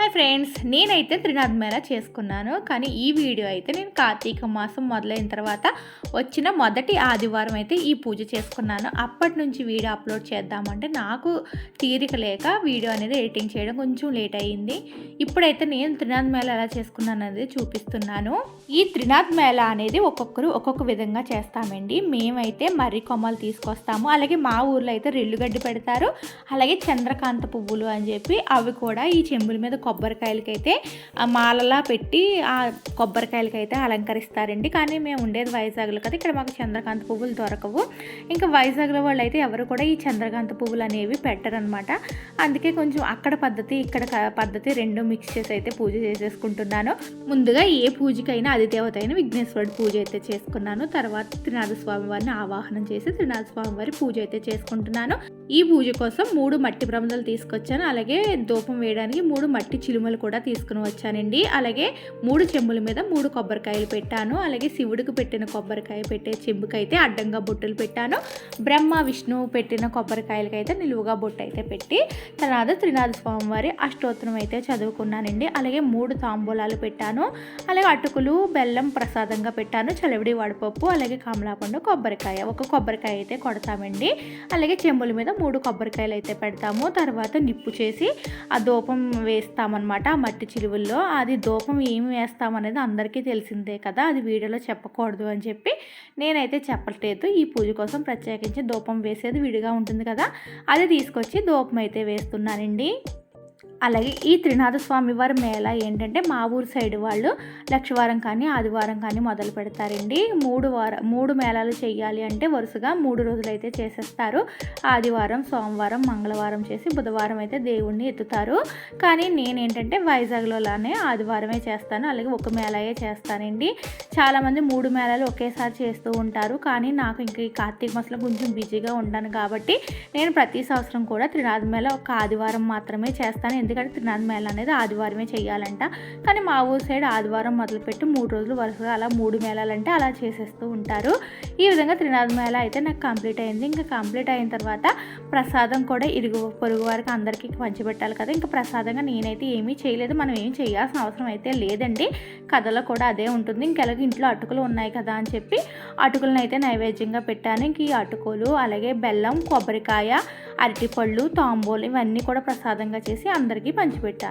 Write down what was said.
Hi friends, నేనైతే త్రినాథ్ మేళా చేసుకున్నాను. కానీ ఈ వీడియో అయితే నేను కార్తీక మాసం మొదలైన తర్వాత వచ్చిన మొదటి ఆదివారం అయితే ఈ పూజ చేసుకున్నాను. అప్పటి నుంచి వీడియో అప్లోడ్ చేద్దామంటే నాకు తీరిక లేక వీడియో అనేది ఎడిటింగ్ చేయడం కొంచెం లేట్ అయ్యింది. ఇప్పుడైతే నేను త్రినాథ్ మేళా ఎలా చేసుకున్నాను అనేది చూపిస్తున్నాను. ఈ త్రినాథ్ మేళా అనేది ఒక్కొక్కరు ఒక్కొక్క విధంగా చేస్తామండి. మేమైతే మర్రి కొమ్మలు తీసుకొస్తాము, అలాగే మా ఊర్లో అయితే రెల్లుగడ్డి పెడతారు, అలాగే చంద్రకాంత పువ్వులు అని చెప్పి అవి కూడా ఈ చెంబుల మీద కొబ్బరికాయలకైతే మాలలా పెట్టి ఆ కొబ్బరికాయలకైతే అలంకరిస్తారండి. కానీ మేము ఉండేది వైజాగ్లో కదా, ఇక్కడ మాకు చంద్రకాంత పువ్వులు దొరకవు. ఇంకా వైజాగ్లో వాళ్ళు అయితే ఎవరు కూడా ఈ చంద్రకాంత పువ్వులు అనేవి పెట్టరనమాట. అందుకే కొంచెం అక్కడ పద్ధతి ఇక్కడ పద్ధతి రెండు మిక్స్ చేసి అయితే పూజ చేసేసుకుంటున్నాను. ముందుగా ఏ పూజకైనా అధిదేవత అయిన విఘ్నేశ్వరుడు పూజ అయితే చేసుకున్నాను. తర్వాత త్రినాథ స్వామి వారిని ఆవాహనం చేసి త్రినాథ స్వామి వారి పూజ అయితే చేసుకుంటున్నాను. ఈ పూజ కోసం 3 మట్టి ప్రమిదలు తీసుకొచ్చాను, అలాగే ధూపం వేయడానికి 3 మట్టి చిలుమలు కూడా తీసుకుని వచ్చానండి. అలాగే 3 చెంబుల మీద 3 కొబ్బరికాయలు పెట్టాను. అలాగే శివుడికి పెట్టిన కొబ్బరికాయ పెట్టే చెంబుకైతే అడ్డంగా బొట్టులు పెట్టాను. బ్రహ్మ విష్ణువు పెట్టిన కొబ్బరికాయలకైతే నిలువుగా బొట్టు అయితే పెట్టి తర్వాత త్రినాథ స్వామి వారి అష్టోత్తరం అయితే చదువుకున్నానండి. అలాగే 3 తాంబూలాలు పెట్టాను. అలాగే అటుకులు బెల్లం ప్రసాదంగా పెట్టాను, చలివిడి వడపప్పు, అలాగే కమలాపండు, కొబ్బరికాయ. ఒక కొబ్బరికాయ అయితే కొడతామండి. అలాగే చెంబుల మీద 3 కొబ్బరికాయలు అయితే పెడతాము. తర్వాత నిప్పు చేసి ఆ ధూపం వేస్తామన్నమాట. ఆ మట్టి చిలువల్లో అది ధూపం ఏమి వేస్తామనేది అందరికీ తెలిసిందే కదా, అది వీడియోలో చెప్పకూడదు అని చెప్పి నేనైతే చెప్పట్లేదు. ఈ పూజ కోసం ప్రత్యేకించి ధూపం వేసేది విడిగా ఉంటుంది కదా, అది తీసుకొచ్చి ధూపం అయితే వేస్తున్నానండి. అలాగే ఈ త్రినాథ స్వామి వారి మేళా ఏంటంటే మా ఊరు సైడ్ వాళ్ళు లక్షవారం కానీ ఆదివారం కానీ మొదలు పెడతారండి. 3 మేళాలు చేయాలి అంటే వరుసగా 3 రోజులు అయితే చేసేస్తారు. ఆదివారం, సోమవారం, మంగళవారం చేసి బుధవారం అయితే దేవుణ్ణి ఎత్తుతారు. కానీ నేనేంటంటే వైజాగ్లోనే ఆదివారమే చేస్తాను, అలాగే ఒక మేళాయే చేస్తానండి. చాలామంది 3 మేళాలు ఒకేసారి చేస్తూ ఉంటారు. కానీ నాకు ఇంక ఈ కార్తీక మాసంలో కొంచెం బిజీగా ఉంటాను కాబట్టి నేను ప్రతి సంవత్సరం కూడా త్రినాథ మేళా ఒక ఆదివారం మాత్రమే చేస్తాను. ఎందుకంటే త్రినాథ మేళా అనేది ఆదివారమే చేయాలంట. కానీ మా ఊరు సైడ్ ఆదివారం మొదలుపెట్టి 3 రోజులు వరుసగా అలా 3 మేళాలంటే అలా చేసేస్తూ ఉంటారు. ఈ విధంగా త్రినాథ మేళా అయితే నాకు కంప్లీట్ అయింది. ఇంకా కంప్లీట్ అయిన తర్వాత ప్రసాదం కూడా ఇరుగు పొరుగు వారికి అందరికీ పంచిపెట్టాలి కదా. ఇంకా ప్రసాదంగా నేనైతే ఏమీ చేయలేదు, మనం ఏం చేయాల్సిన అవసరం అయితే లేదండి. కథలో కూడా అదే ఉంటుంది. ఇంకెలాగ ఇంట్లో అటుకులు ఉన్నాయి కదా అని చెప్పి అటుకులను అయితే నైవేద్యంగా పెట్టాను. ఇంక ఈ అటుకులు, అలాగే బెల్లం, కొబ్బరికాయ, అరటిపళ్ళు, తాంబూలు ఇవన్నీ కూడా ప్రసాదంగా చేసి అందరికీ పంచిపెట్టాను.